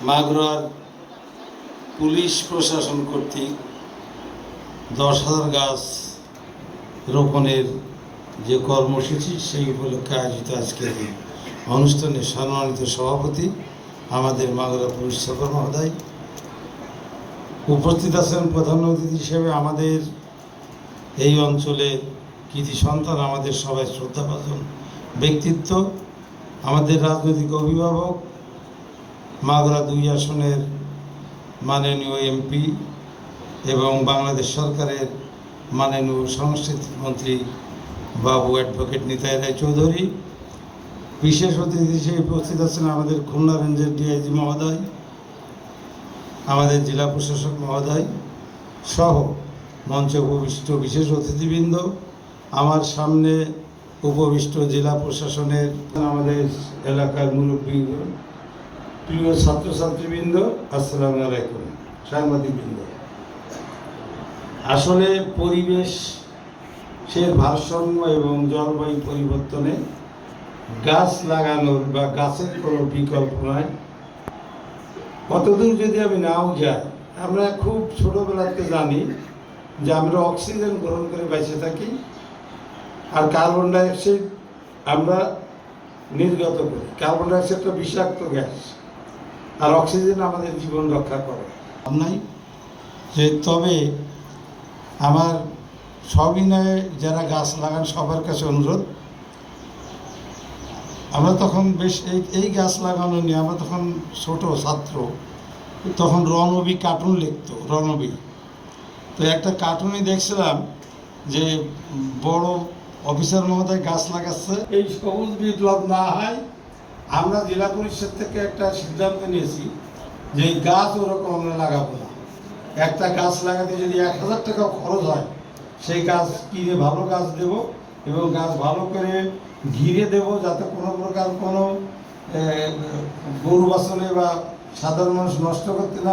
মাগুরার পুলিশ প্রশাসন কর্তৃক 10,000 গাছ রোপণের যে কর্মসূচি সেই উপলক্ষে আয়োজিত আজকের এই অনুষ্ঠানে সম্মানিত সভাপতি আমাদের মাগুরা পুলিশ সুপার মহোদয় উপস্থিত আছেন। প্রধান অতিথি হিসেবে আমাদের এই অঞ্চলে কৃতি সন্তান, আমাদের সবাই শ্রদ্ধাভাজন ব্যক্তিত্ব, আমাদের রাজনৈতিক অভিভাবক, মাগুরা 2 আসনের মাননীয় এমপি এবং বাংলাদেশ সরকারের মাননীয় সংস্কৃতি মন্ত্রী বাবু অ্যাডভোকেট নিতাই রায় চৌধুরী, বিশেষ অতিথি হিসেবে উপস্থিত আছেন আমাদের খুলনা রেঞ্জের ডিআইজি মহোদয়, আমাদের জেলা প্রশাসক মহোদয় সহ মঞ্চে উপবিষ্ট বিশেষ অতিথিবৃন্দ, আমার সামনে উপবিষ্ট জেলা প্রশাসনের আমাদের এলাকার মুরব্বী, প্রিয় ছাত্রছাত্রীবৃন্দ, আসসালামু আলাইকুম, সাংবাদিকবৃন্দ। আসলে পরিবেশের ভারসাম্য এবং জলবায়ু পরিবর্তনে গাছ লাগানোর বা গাছের কোনো বিকল্প নয়। কতদূর যদি আমি নাও যাই, আমরা খুব ছোটোবেলাতে জানি যে আমরা অক্সিজেন গ্রহণ করে বেঁচে থাকি আর কার্বন ডাইঅক্সাইড আমরা নির্গত করি। কার্বন ডাইঅক্সাইডটা বিষাক্ত গ্যাস আর অক্সিজেন আমাদের জীবন রক্ষা করে নাই। যে তবে আমার সবিনয়ে যারা গাছ লাগান সবার কাছে অনুরোধ, আমরা তখন বেশ এই গাছ লাগানো নিয়ে আমরা তখন ছোট ছাত্র, তখন রণবী কার্টুন লিখতো, রণবী। তো একটা কার্টুনে দেখছিলাম যে বড় অফিসার মহোদয় গাছ লাগাচ্ছে। এই সবুজ বিপ্লব না হয়, আমরা জেলা পরিষদ থেকে একটা সিদ্ধান্ত নিয়েছি যে এই গাছ ওরকম আমরা লাগাবো না। একটা গাছ লাগাতে যদি 1,000 টাকা খরচ হয়, সেই গাছ কিনে ভালো গাছ দেব এবং গাছ ভালো করে ঘিরে দেব, যাতে কোনো প্রকার কোনো গরু বাছনে বা সাধারণ মানুষ নষ্ট করতে না